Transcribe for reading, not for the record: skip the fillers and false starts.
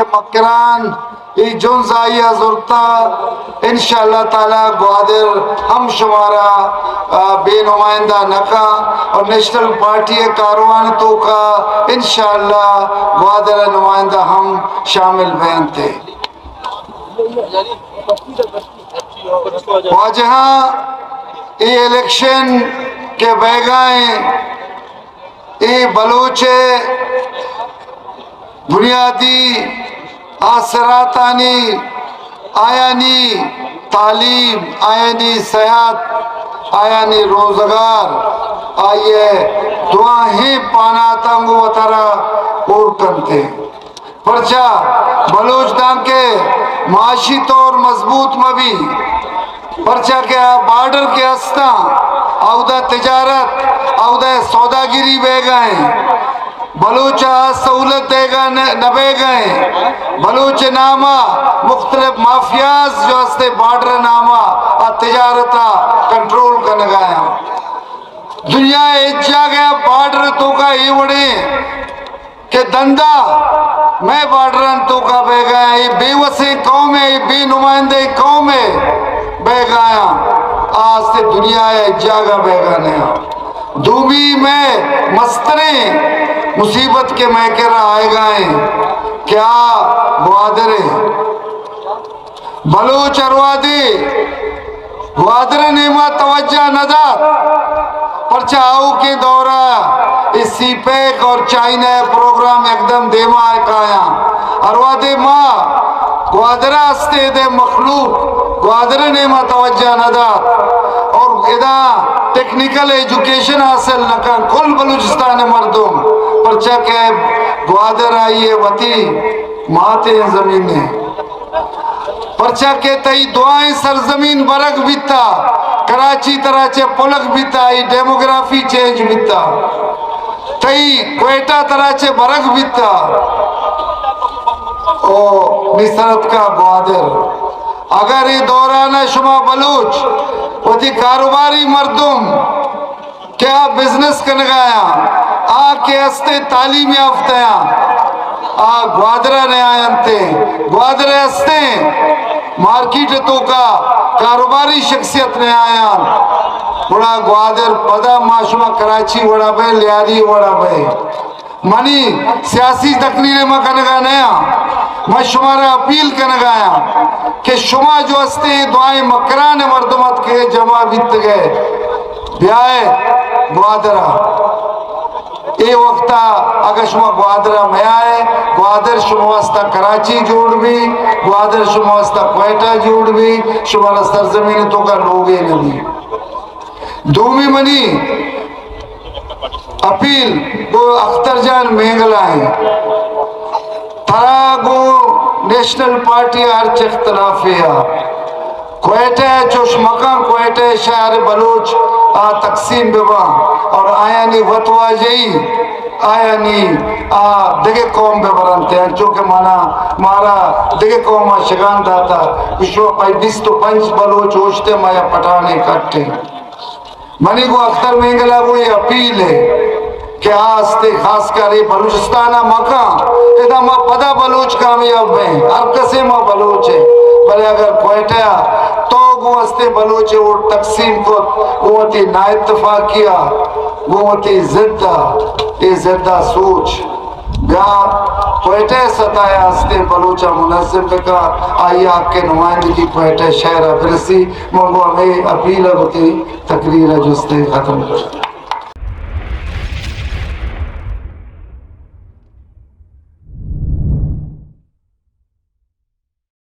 مکران ای جون زائیہ زورتا انشاءاللہ تعالی گوادر ہم شمارا بے نمائندہ نکا اور نیشنل پارٹی کاروان تو کا انشاءاللہ گوادر نمائندہ ہم شامل بیان تھے واجہاں ای الیکشن کے بیگائیں ای بلوچے بنیادی آثراتانی آیانی تعلیم آیانی صحت آیانی روزگار آئیے دعائیں پانا تنگو وطرہ اور کنتے پرچہ بلوچ دان کے معاشی طور مضبوط مبی پرچہ کے بارڈر کے ہستا عہدہ تجارت عہدہ سوداگیری بے گئے بلوچ سہولت دے گا نبے گئے بلوچ نامہ مختلف مافیاز جو ہستے بارڈر نامہ تجارتہ کنٹرول کا نگایا دنیا ایجا گیا بارڈر تو کا یہ وڑے کہ دندہ میں بارڈران تو کا بے گیا یہ بے وسے قوم ہے یہ بے نمائندے قوم ہے بے گایا آج سے دنیا ایجا گا بے گانے دوبی میں مستریں مصیبت کے میکرہ آئے گائیں کیا گوادرے بلوچ اروادی گوادر نیمہ توجہ ندات پرچہ آؤ کے دورہ اس سی پیک اور چائنہ پروگرام اقدم دیما ہے کایا اروادی ماں گوادرہ استے دے مخلوق گوادر نیمہ توجہ ندات اور ادا ٹیکنیکل ایجوکیشن حاصل نکن کل بلوچستان مردم پرچہ کہ گوادر آئیے وطی ماتے ہیں زمینے پرچہ کہ تئی دعائیں سرزمین برگ بیتا کراچی تراچے پلک بیتا ای ڈیموگرافی چینج بیتا تئی کوئٹہ تراچے برگ بیتا او نصرت کا گوادر اگر یہ دورانہ شما بلوچ وہی کاروباری مردم کیا بزنس کنگایا آکے ہستے تعلیم یافتیاں گوادرہ نے آئنتے گوادرہ ہستے مارکیٹ تو کا کاروباری شخصیت نے آیا بڑا گوادر پدا معاشمہ کراچی وڑا بے لیاری وڑا بے منی سیاسی تقریر میں کنگا نیا میں شمارا اپیل کنگایا کہ شما جو ہستے دعائیں مکران مردمت کے جمع بیت گئے بیائے گوادرہ اے وقتا اگر شما گوادرہ میں آئے گوادر شما واسطہ کراچی جوڑ بھی گوادر شما واسطہ کوئٹہ جوڑ بھی شما سرزمین تو کا لوگے نہیں دومی منی اپیل وہ اختر جان مینگلہ ہیں تراغو نیشنل پارٹی ہر چھ اختلاف ہے کوئٹہ چوش مکان کوئٹہ شہر بلوچ تقسیم ببا اور آیانی وطوہ جئی آیانی دگے قوم بے برانتے ہیں چونکہ مارا دگے قوم شگان داتا کشو پائی 25 بلوچ ہوشتے مایا پٹھانے کٹے منی کو اختر مینگلہ وہ یہ اپیل ہے کہ آستے خاص کر بلوچستانہ مکان ادا ماں پدا بلوچ کامیاب ہیں ہر کسے ماں بلوچ ہے بلے اگر کوئٹہ تو گوستے بلوچے اور تقسیم کو گوتی نا اتفاق کیا گوتی زدہ سوچ گا کوئٹہ ستایا ہستے بلوچہ منظم کا آئی آپ کے نمائندگی کوئٹہ شہرہ برسی منگو ہمیں اپیل ہوتی تقریر جستے ختم کر